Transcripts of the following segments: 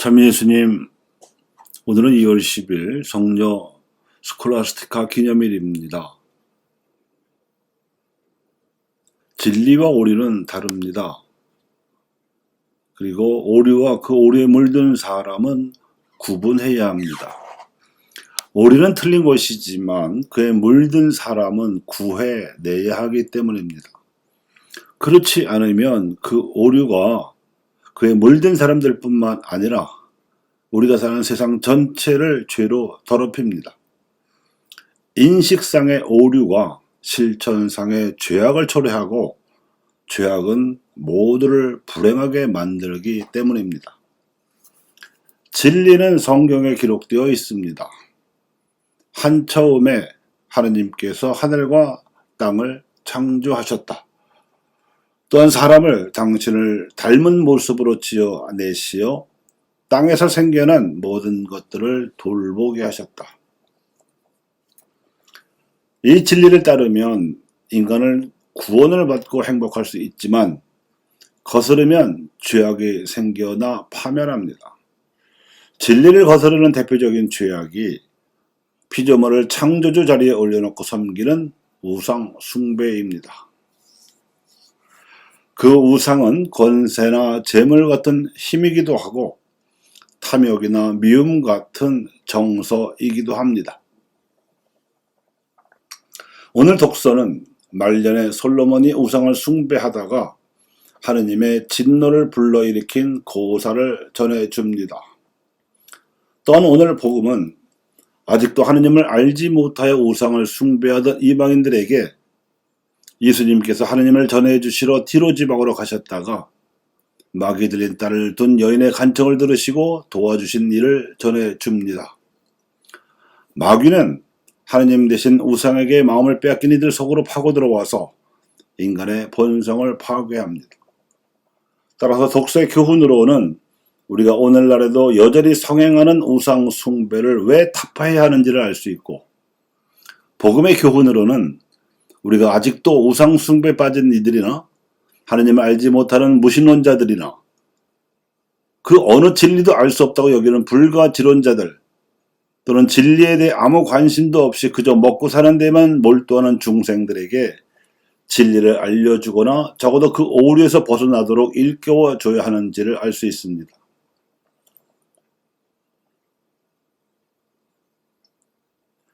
참 예수님, 오늘은 2월 10일 성녀 스콜라스티카 기념일입니다. 진리와 오류는 다릅니다. 그리고 오류와 그 오류에 물든 사람은 구분해야 합니다. 오류는 틀린 것이지만 그에 물든 사람은 구해내야 하기 때문입니다. 그렇지 않으면 그 오류가 그에 물든 사람들뿐만 아니라 우리가 사는 세상 전체를 죄로 더럽힙니다. 인식상의 오류가 실천상의 죄악을 초래하고 죄악은 모두를 불행하게 만들기 때문입니다. 진리는 성경에 기록되어 있습니다. 한처음에 하느님께서 하늘과 땅을 창조하셨다. 또한 사람을 당신을 닮은 모습으로 지어내시어 땅에서 생겨난 모든 것들을 돌보게 하셨다. 이 진리를 따르면 인간은 구원을 받고 행복할 수 있지만 거스르면 죄악이 생겨나 파멸합니다. 진리를 거스르는 대표적인 죄악이 피조물을 창조주 자리에 올려놓고 섬기는 우상 숭배입니다. 그 우상은 권세나 재물 같은 힘이기도 하고 탐욕이나 미움 같은 정서이기도 합니다. 오늘 독서는 말년에 솔로몬이 우상을 숭배하다가 하느님의 진노를 불러일으킨 고사를 전해줍니다. 또한 오늘 복음은 아직도 하느님을 알지 못하여 우상을 숭배하던 이방인들에게 예수님께서 하느님을 전해주시러 뒤로 지방으로 가셨다가 마귀 들린 딸을 둔 여인의 간청을 들으시고 도와주신 일을 전해줍니다. 마귀는 하느님 대신 우상에게 마음을 빼앗긴 이들 속으로 파고 들어와서 인간의 본성을 파괴합니다. 따라서 독서의 교훈으로는 우리가 오늘날에도 여전히 성행하는 우상 숭배를 왜 타파해야 하는지를 알 수 있고, 복음의 교훈으로는 우리가 아직도 우상 숭배에 빠진 이들이나 하느님을 알지 못하는 무신론자들이나 그 어느 진리도 알 수 없다고 여기는 불가지론자들 또는 진리에 대해 아무 관심도 없이 그저 먹고 사는 데만 몰두하는 중생들에게 진리를 알려주거나 적어도 그 오류에서 벗어나도록 일깨워줘야 하는지를 알 수 있습니다.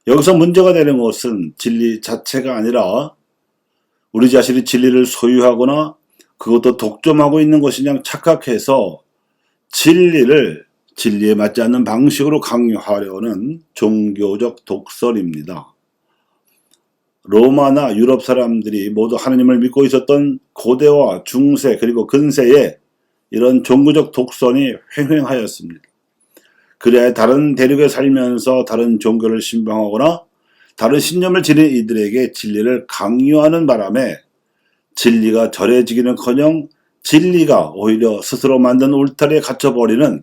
여기서 문제가 되는 것은 진리 자체가 아니라 우리 자신이 진리를 소유하거나 그것도 독점하고 있는 것이냐 착각해서 진리에 맞지 않는 방식으로 강요하려는 종교적 독설입니다. 로마나 유럽 사람들이 모두 하느님을 믿고 있었던 고대와 중세 그리고 근세에 이런 종교적 독선이 횡행하였습니다. 그래야 다른 대륙에 살면서 다른 종교를 신봉하거나 다른 신념을 지닌 이들에게 진리를 강요하는 바람에 진리가 절해지기는커녕 진리가 오히려 스스로 만든 울타리에 갇혀버리는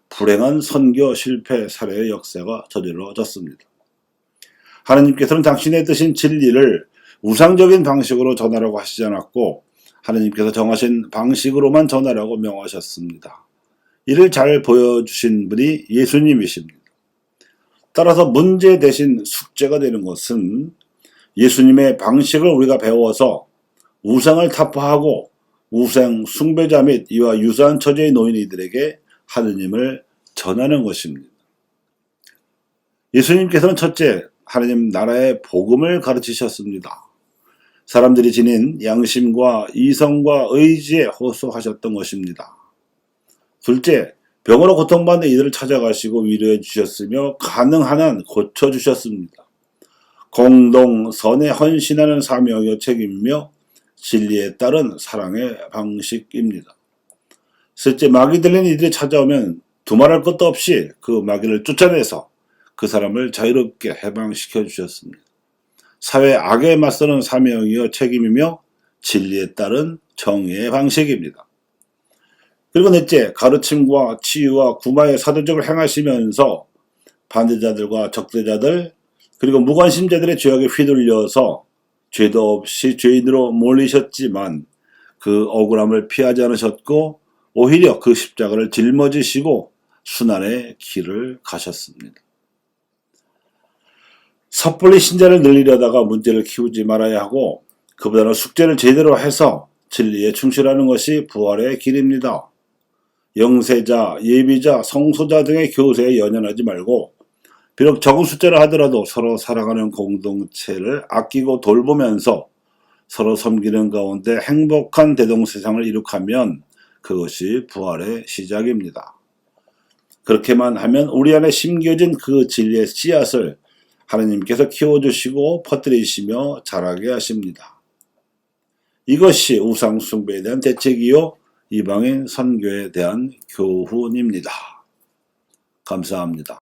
불행한 선교 실패 사례의 역사가 저질러졌습니다. 하느님께서는 당신의 뜻인 진리를 우상적인 방식으로 전하라고 하시지 않았고 하느님께서 정하신 방식으로만 전하라고 명하셨습니다. 이를 잘 보여주신 분이 예수님이십니다. 따라서 문제 대신 숙제가 되는 것은 예수님의 방식을 우리가 배워서 우상을 타파하고 우상 숭배자 및 이와 유사한 처지에 놓인 이들에게 하느님을 전하는 것입니다. 예수님께서는 첫째, 하느님 나라의 복음을 가르치셨습니다. 사람들이 지닌 양심과 이성과 의지에 호소하셨던 것입니다. 둘째, 병으로 고통받는 이들을 찾아가시고 위로해 주셨으며 가능한 한 고쳐주셨습니다. 공동 선에 헌신하는 사명이요 책임이며 진리에 따른 사랑의 방식입니다. 셋째, 마귀 들린 이들이 찾아오면 두말할 것도 없이 그 마귀를 쫓아내서 그 사람을 자유롭게 해방시켜 주셨습니다. 사회 악에 맞서는 사명이요 책임이며 진리에 따른 정의의 방식입니다. 그리고 넷째, 가르침과 치유와 구마의 사도적을 행하시면서 반대자들과 적대자들 그리고 무관심자들의 죄악에 휘둘려서 죄도 없이 죄인으로 몰리셨지만 그 억울함을 피하지 않으셨고 오히려 그 십자가를 짊어지시고 순환의 길을 가셨습니다. 섣불리 신자를 늘리려다가 문제를 키우지 말아야 하고 그보다는 숙제를 제대로 해서 진리에 충실하는 것이 부활의 길입니다. 영세자, 예비자, 성소자 등의 교세에 연연하지 말고 비록 적은 숫자를 하더라도 서로 사랑하는 공동체를 아끼고 돌보면서 서로 섬기는 가운데 행복한 대동세상을 이룩하면 그것이 부활의 시작입니다. 그렇게만 하면 우리 안에 심겨진 그 진리의 씨앗을 하나님께서 키워주시고 퍼뜨리시며 자라게 하십니다. 이것이 우상 숭배에 대한 대책이요 이방인 선교에 대한 교훈입니다. 감사합니다.